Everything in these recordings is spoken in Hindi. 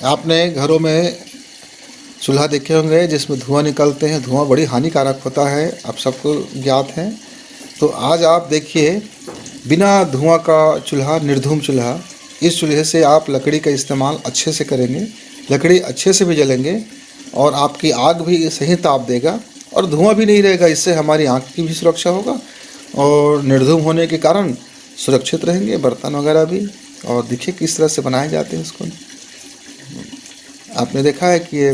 आपने घरों में चूल्हा देखे होंगे जिसमें धुआं निकलते हैं। धुआं बड़ी हानिकारक होता है, आप सबको ज्ञात है। तो आज आप देखिए, बिना धुआं का चूल्हा, निर्धूम चूल्हा। इस चूल्हे से आप लकड़ी का इस्तेमाल अच्छे से करेंगे, लकड़ी अच्छे से भी जलेंगे और आपकी आग भी सही ताप देगा और धुआं भी नहीं रहेगा। इससे हमारी आँख की भी सुरक्षा होगा और निर्धूम होने के कारण सुरक्षित रहेंगे बर्तन वगैरह भी। और देखिए किस तरह से बनाए जाते हैं इसको। आपने देखा है कि ये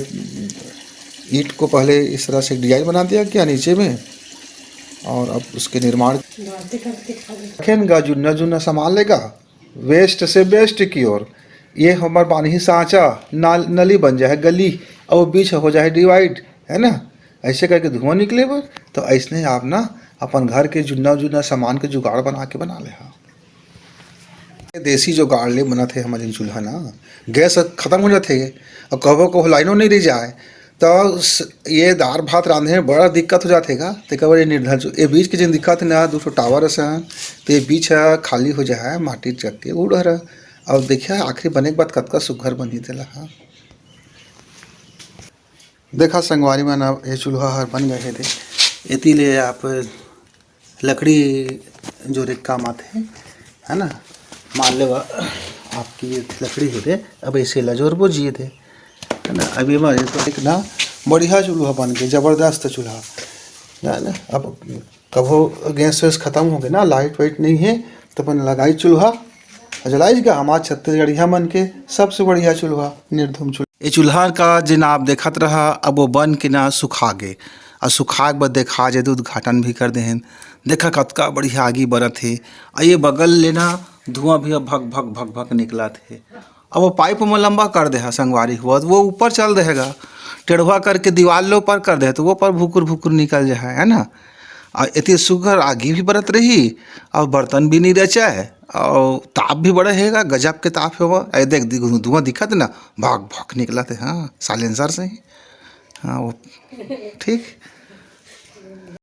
ईंट को पहले इस तरह से डिजाइन बना दिया गया नीचे में और अब उसके निर्माण रखेगा। जुन्ना जुन्ना सामान लेगा, वेस्ट से बेस्ट की ओर। ये हमार पानी सांचा नली बन जाए गली और वो बीच हो जाए डिवाइड, है ना। ऐसे करके धुआं निकले पर तो ऐसे आप ना अपन घर के जुन्ना जुन्ना सामान के जुगाड़ बना के बना ले। हाँ, देसी जुगाड़ ले बना थे हमारे चूल्हा ना। गैस खत्म हो जाते और कबो को लाइनों नहीं रह जाए तो ये दाल भात रांधे में बड़ा दिक्कत हो जातेगा। तो कब ये निर्धन ये बीच के जिन दिक्कत है ना, 200 टावर से तो ये बीच खाली हो जाए माटी चक के उड़ रहा। और देखिए आखिरी बने के बाद कतका सुघर बनी देला। हाँ, देखा संगवारी में ना ये चूल्हा हर बन गए थे। इति ले आप लकड़ी जो रे काम आते हैं, है ना। मान लो आपकी ये लकड़ी है थे, अब ऐसे लजोर वो जिए थे, है ना। अभी हमारे तो एक ना बढ़िया चूल्हा बन गया, ज़बरदस्त चूल्हा, है ना। अब कभो गैस वैस ख़त्म हो गए ना, लाइट वाइट नहीं है तो अपन लगाई चूल्हा जलाइएगा। हमारे छत्तीसगढ़िया मन के सबसे बढ़िया चूल्हा निर्धूम चूल्हा। ये चूल्हा का जिन आप देखत रहा, अब वो बन के ना सुखा गए और सुखा के बाद देखा जाए तो उद्घाटन भी कर दें। देखा कतका बढ़िया आगी बरत है और ये बगल लेना धुआं भी अब भग भग भग भग निकला थे। अब वो पाइप में लंबा कर दे संगवारी हुआ तो वो ऊपर चल देगा, टेढ़वा करके दीवालों पर कर दे तो वो पर भुकुर भुकुर निकल जाए, है ना। और इतनी सुगर आगी भी बरत रही और बर्तन भी नहीं रचाए और ताप भी बड़ा हैगा, गजब के ताप होगा। अरे देख धुआं दिखा था ना, भाग भाग निकला थे। हाँ, साइलेंसर से ही। हाँ वो ठीक।